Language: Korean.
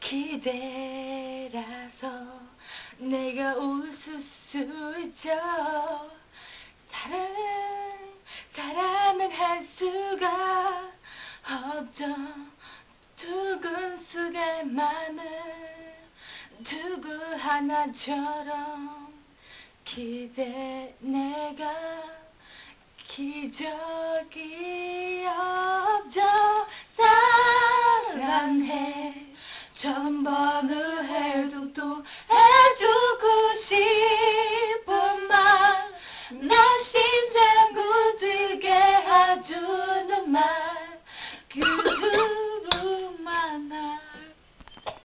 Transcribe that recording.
기대라서 내가 웃을 수 있죠. 다른 사람은 할 수가 없죠. 두근 속의 맘을 두고 하나처럼 내가 기적이 없죠. 사랑해 1000번을 해도